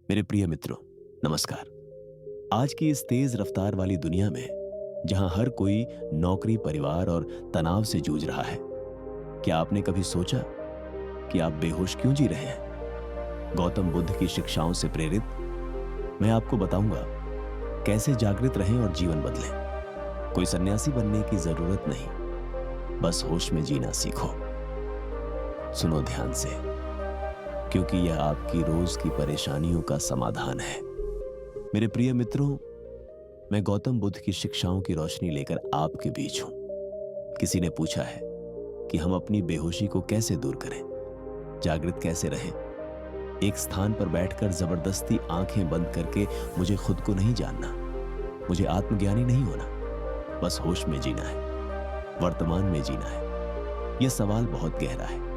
मेरे प्रिय मित्रों, नमस्कार। आज की इस तेज रफ्तार वाली दुनिया में जहां हर कोई नौकरी, परिवार और तनाव से जूझ रहा है, क्या आपने कभी सोचा कि आप बेहोश क्यों जी रहे हैं? गौतम बुद्ध की शिक्षाओं से प्रेरित मैं आपको बताऊंगा कैसे जागृत रहें और जीवन बदलें। कोई सन्यासी बनने की जरूरत नहीं, बस होश में जीना सीखो। सुनो ध्यान से, क्योंकि यह आपकी रोज की परेशानियों का समाधान है। मेरे प्रिय मित्रों, मैं गौतम बुद्ध की शिक्षाओं की रोशनी लेकर आपके बीच हूं। किसी ने पूछा है कि हम अपनी बेहोशी को कैसे दूर करें, जागृत कैसे रहें। एक स्थान पर बैठकर जबरदस्ती आंखें बंद करके मुझे खुद को नहीं जानना, मुझे आत्मज्ञानी नहीं होना, बस होश में जीना है, वर्तमान में जीना है। यह सवाल बहुत गहरा है।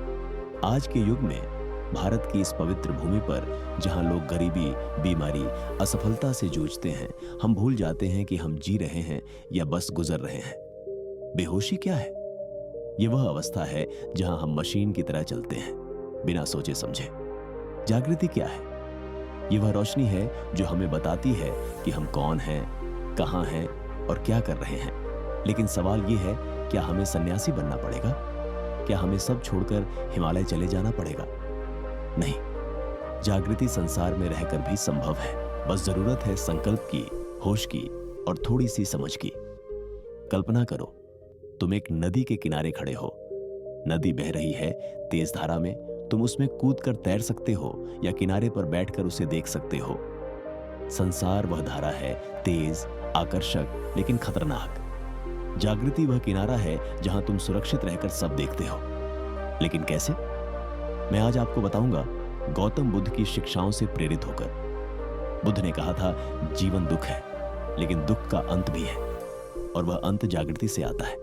आज के युग में भारत की इस पवित्र भूमि पर जहां लोग गरीबी, बीमारी, असफलता से जूझते हैं, हम भूल जाते हैं कि हम जी रहे हैं या बस गुजर रहे हैं। बेहोशी क्या है? यह वह अवस्था है जहां हम मशीन की तरह चलते हैं, बिना सोचे समझे। जागृति क्या है? यह वह रोशनी है जो हमें बताती है कि हम कौन हैं, कहां हैं और क्या कर रहे हैं। लेकिन सवाल यह है, क्या हमें सन्यासी बनना पड़ेगा? क्या हमें सब छोड़कर हिमालय चले जाना पड़ेगा? नहीं, जागृति संसार में रहकर भी संभव है। बस जरूरत है संकल्प की, होश की और थोड़ी सी समझ की। कल्पना करो, तुम एक नदी के किनारे खड़े हो। नदी बह रही है तेज धारा में। तुम उसमें कूदकर तैर सकते हो या किनारे पर बैठकर उसे देख सकते हो। संसार वह धारा है, तेज, आकर्षक लेकिन खतरनाक। जागृति वह किनारा है जहां तुम सुरक्षित रहकर सब देखते हो। लेकिन कैसे? मैं आज आपको बताऊंगा, गौतम बुद्ध की शिक्षाओं से प्रेरित होकर। बुद्ध ने कहा था, जीवन दुख है, लेकिन दुख का अंत भी है, और वह अंत जागृति से आता है।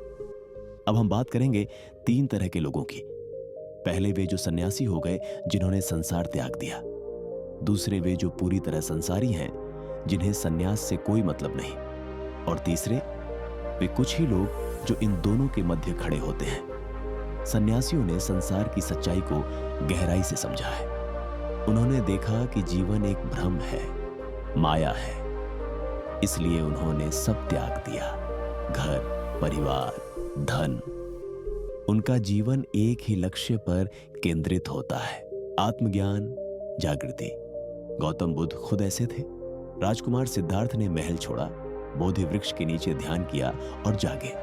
अब हम बात करेंगे 3 तरह के लोगों की। पहले वे जो सन्यासी हो गए, जिन्होंने संसार त्याग दिया। दूसरे वे जो पूरी तरह संसारी हैं, जिन्हें सन्यास से कोई मतलब नहीं। और तीसरे वे कुछ ही लोग जो इन दोनों के मध्य खड़े होते हैं। सन्यासियों ने संसार की सच्चाई को गहराई से समझा है। उन्होंने देखा कि जीवन एक भ्रम है, माया है। इसलिए उन्होंने सब त्याग दिया, घर, परिवार, धन। उनका जीवन एक ही लक्ष्य पर केंद्रित होता है, आत्मज्ञान, जागृति। गौतम बुद्ध खुद ऐसे थे। राजकुमार सिद्धार्थ ने महल छोड़ा, बोधि वृक्ष के नीचे ध्यान किया और जागे।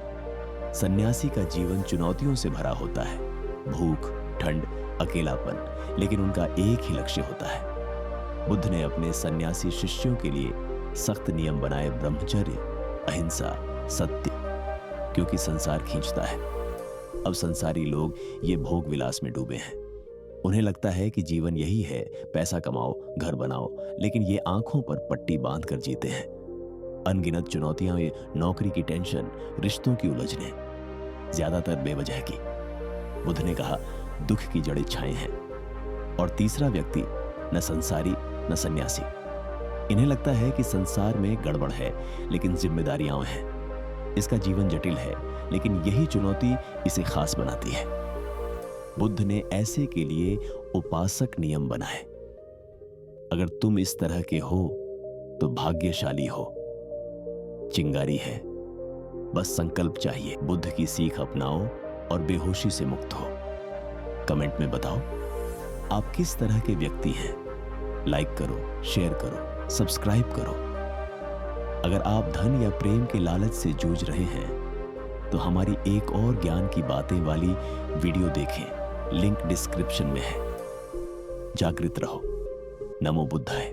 सन्यासी का जीवन चुनौतियों से भरा होता है, भूख, ठंड, अकेलापन, लेकिन उनका एक ही लक्ष्य होता है। बुद्ध ने अपने सन्यासी शिष्यों के लिए सख्त नियम बनाए, ब्रह्मचर्य, अहिंसा, सत्य, क्योंकि संसार खींचता है। अब संसारी लोग ये भोग विलास में डूबे हैं। उन्हें लगता है कि जीवन यही है, पैसा कमाओ, घर बनाओ, लेकिन ये आंखों पर पट्टी बांध कर जीते हैं। अनगिनत चुनौतियां, नौकरी की टेंशन, रिश्तों की उलझने, ज्यादातर बेवजह की। बुद्ध ने कहा, दुख की जड़ इच्छाएं हैं। और तीसरा व्यक्ति न संसारी न सन्यासी। इन्हें लगता है कि संसार में गड़बड़ है, लेकिन जिम्मेदारियां हैं। इसका जीवन जटिल है, लेकिन यही चुनौती इसे खास बनाती है। बुद्ध ने ऐसे के लिए उपासक नियम बनाए। अगर तुम इस तरह के हो तो भाग्यशाली हो। चिंगारी है, बस संकल्प चाहिए। बुद्ध की सीख अपनाओ और बेहोशी से मुक्त हो। कमेंट में बताओ, आप किस तरह के व्यक्ति हैं। लाइक करो, शेयर करो, सब्सक्राइब करो। अगर आप धन या प्रेम के लालच से जूझ रहे हैं तो हमारी एक और ज्ञान की बातें वाली वीडियो देखें, लिंक डिस्क्रिप्शन में है। जागृत रहो। नमो बुद्धाय।